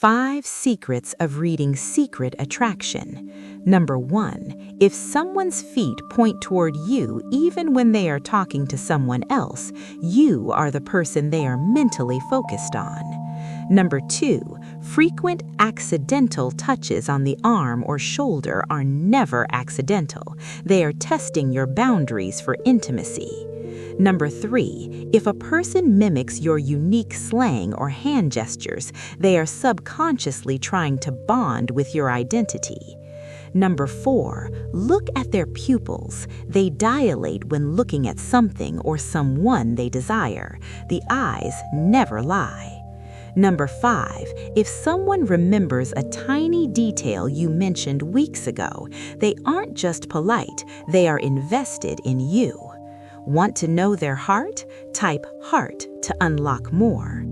5 secrets of reading secret attraction. Number 1, if someone's feet point toward you even when they are talking to someone else, you are the person they are mentally focused on. Number 2, frequent accidental touches on the arm or shoulder are never accidental. They are testing your boundaries for intimacy. Number 3, if a person mimics your unique slang or hand gestures, they are subconsciously trying to bond with your identity. Number 4, look at their pupils. They dilate when looking at something or someone they desire. The eyes never lie. Number 5, if someone remembers a tiny detail you mentioned weeks ago, they aren't just polite, they are invested in you. Want to know their heart? Type heart to unlock more.